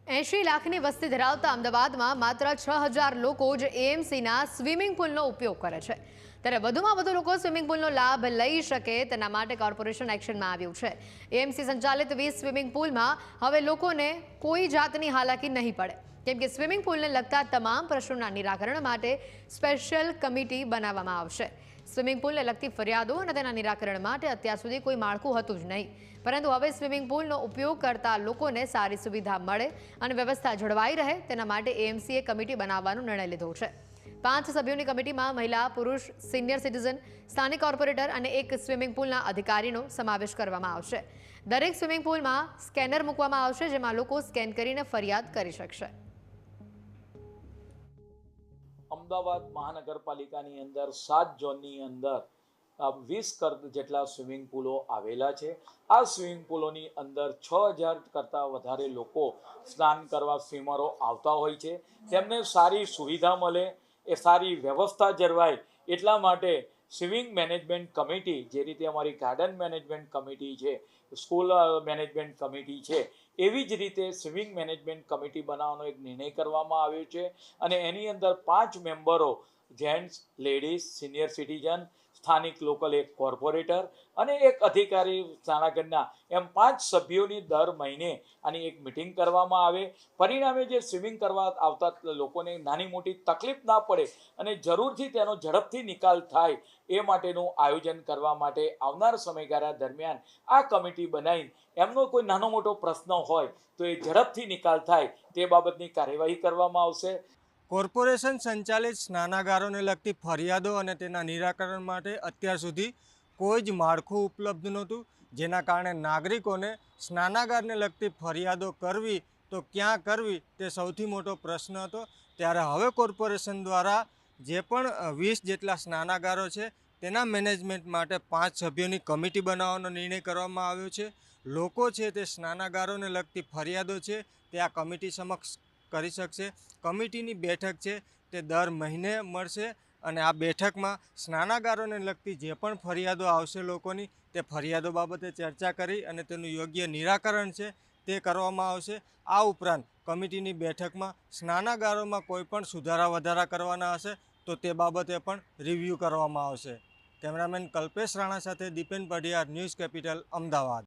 80 લાખની વસ્તી ધરાવતા અમદાવાદમાં માત્ર 6000 લોકો જ એએમસીના સ્વિમિંગ પુલનો ઉપયોગ કરે છે. ત્યારે વધુમાં વધુ લોકો સ્વિમિંગ પુલનો લાભ લઈ શકે તેના માટે કોર્પોરેશન એક્શનમાં આવ્યું છે. એએમસી સંચાલિત 20 સ્વિમિંગ પુલમાં હવે લોકોને કોઈ જાતની હાલાકી નહીં પડે, કેમ કે સ્વિમિંગ પુલને લગતા તમામ પ્રશ્નોના નિરાકરણ માટે સ્પેશિયલ કમિટી બનાવવામાં આવશે. સ્વિમિંગ પુલને લગતી ફરિયાદો અને તેના નિરાકરણ માટે અત્યાર સુધી કોઈ માળખું હતું જ નહીં, પરંતુ હવે સ્વિમિંગ પુલનો ઉપયોગ કરતા લોકોને સારી સુવિધા મળે અને વ્યવસ્થા જળવાઈ રહે તેના માટે એએમસીએ કમિટી બનાવવાનો નિર્ણય લીધો છે. 5 સભ્યોની કમિટીમાં મહિલા, પુરુષ, સિનિયર સિટીઝન, સ્થાનિક કોર્પોરેટર અને એક સ્વિમિંગ પુલના અધિકારીનો સમાવેશ કરવામાં આવશે. દરેક સ્વિમિંગ પુલમાં સ્કેનર મૂકવામાં આવશે, જેમાં લોકો સ્કેન કરીને ફરિયાદ કરી શકશે. અમદાવાદ મહાનગરપાલિકાની અંદર 7 ઝોનની અંદર 20 જેટલા સ્વિમિંગ પુલો આવેલા છે. આ સ્વિમિંગ પુલોની અંદર 6000 કરતાં વધારે લોકો સ્નાન કરવા સ્વિમરો આવતા હોય છે. તેમને સારી સુવિધા મળે, એ સારી વ્યવસ્થા જળવાય એટલા માટે સ્વિમિંગ મેનેજમેન્ટ કમિટી, જે રીતે અમારી ગાર્ડન મેનેજમેન્ટ કમિટી છે, સ્કૂલ મેનેજમેન્ટ કમિટી છે, એવી જ રીતે સ્વિમિંગ મેનેજમેન્ટ કમિટી બનાવવાનો એક નિર્ણય કરવામાં આવ્યો છે. અને એની અંદર 5 મેમ્બરો, જેન્ટ્સ, લેડીઝ, સિનિયર સિટીઝન, સ્થાનિક લોકલ એક કોર્પોરેટર અને એક અધિકારી સ્નાનાગરના, એમ 5 સભ્યોની દર મહિને આની એક મિટિંગ કરવામાં આવે. પરિણામે જે સ્વિમિંગ કરવા આવતા લોકોને નાની મોટી તકલીફ ના પડે અને જરૂરથી તેનો ઝડપથી નિકાલ થાય એ માટેનું આયોજન કરવા માટે આવનાર સમયગાળા દરમિયાન આ કમિટી બનાવી એમનો કોઈ નાનો મોટો પ્રશ્ન હોય તો એ ઝડપથી નિકાલ થાય તે બાબતની કાર્યવાહી કરવામાં આવશે. કોર્પોરેશન સંચાલિત સ્નાનાગારોને લગતી ફરિયાદો અને તેના નિરાકરણ માટે અત્યાર સુધી કોઈ જ માળખું ઉપલબ્ધ નહોતું, જેના કારણે નાગરિકોને સ્નાનાગારને લગતી ફરિયાદો કરવી તો ક્યાં કરવી તે સૌથી મોટો પ્રશ્ન હતો. ત્યારે હવે કોર્પોરેશન દ્વારા જે પણ 20 જેટલા સ્નાનાગારો છે તેના મેનેજમેન્ટ માટે 5 સભ્યોની કમિટી બનાવવાનો નિર્ણય કરવામાં આવ્યો છે. લોકો છે તે સ્નાનાગારોને લગતી ફરિયાદો છે તે આ કમિટી સમક્ષ કરી શકશે. કમિટીની બેઠક છે તે દર મહિને મળશે અને આ બેઠકમાં સ્નાનાગારોને લગતી જે પણ ફરિયાદો આવશે લોકોની, તે ફરિયાદો બાબતે ચર્ચા કરી અને તેનું યોગ્ય નિરાકરણ છે તે કરવામાં આવશે. આ ઉપરાંત કમિટીની બેઠકમાં સ્નાનાગારોમાં કોઈ પણ સુધારા વધારા કરવાના હશે તો તે બાબતે પણ રિવ્યૂ કરવામાં આવશે. કેમેરામેન કલ્પેશ રાણા સાથે દીપેન પઢિયાર, ન્યૂઝ કેપિટલ, અમદાવાદ.